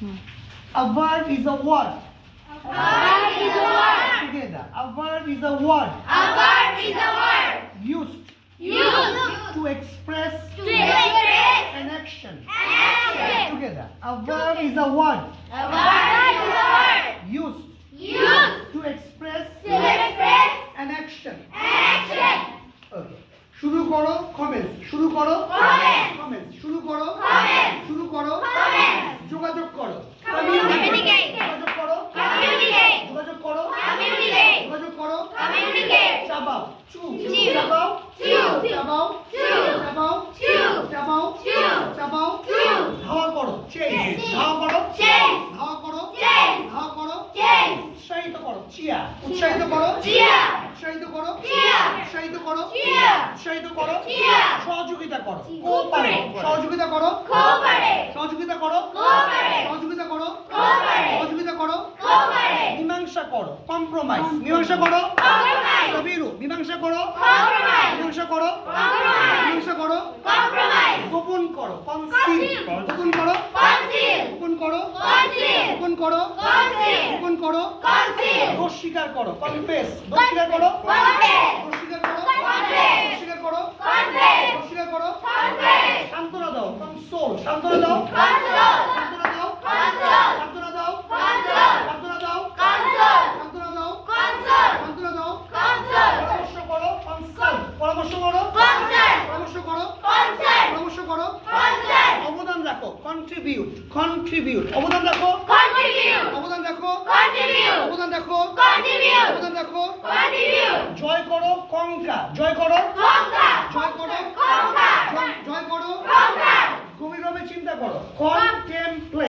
A verb is a word. Together. A verb is a word. Used to express an action. Together. A verb is a word. Used to express an action. Okay. শুরু করো comments. শুরু করো comments. শুরু করো শুরু করো যোগাযোগ করো Communicate. যোগাযোগ করো Communicate. যোগাযোগ করো Communicate. যোগাযোগ করো Communicate. চাবাও চু Chew. চাবাও Chew. চাবাও Chew. চাবাও Chew. চাবাও Chew. চাবাও Chew. ধাওয়া করো চেস ধাওয়া করো Chase. ধাওয়া করো Chase. ধাওয়া করো Chase. উৎসাহিত করো চিয়া উৎসাহিত করো Cheer. উৎসাহিত করো Cheer. উৎসাহিত করো Cheer. উৎসাহিত করো Cheer. সহযোগিতা করো কোঅপারেট সহযোগিতা করো Cooperate. সহযোগিতা করো Cooperate. সহযোগিতা করো Cooperate. সহযোগিতা করো Cooperate. মীমাংসা করো কম্প্রোমাইজ মীমাংসা করো Compromise. সবিরু মীমাংসা করো Compromise. মীমাংসা করো Compromise. মীমাংসা করো Compromise. গোপন করো কনসিল Conceal. গোপন করো Conceal. গোপন করো Conceal. গোপন করো Conceal. গোপন করো Conceal. দোষ স্বীকার করো কনফেস দোষ স্বীকার করো Confess. দোষ স্বীকার করো Confess. দোষ স্বীকার করো Confess. দোষ স্বীকার করো Confess. সান্ত্বনা দাও কনসোল সান্ত্বনা দাও Console. সান্ত্বনা দাও Console. সান্ত্বনা দাও Console. সান্ত্বনা দাও Console. সান্ত্বনা দাও Console. সান্ত্বনা দাও Console. পরামর্শ করো কনসাল্ট পরামর্শ করো Consult. পরামর্শ করো Consult. পরামর্শ করো Consult. অবদান রাখো কন্ট্রিবিউট কন্ট্রিবিউট অবদান রাখো Contribute. অবদান রাখো Contribute. অবদান রাখো Contribute. অবদান রাখো Contribute. জয় করো কঙ্কা জয় করো Conquer. জয় করো Conquer. জয় করো Conquer. গভীরভাবে চিন্তা করো কন্টেম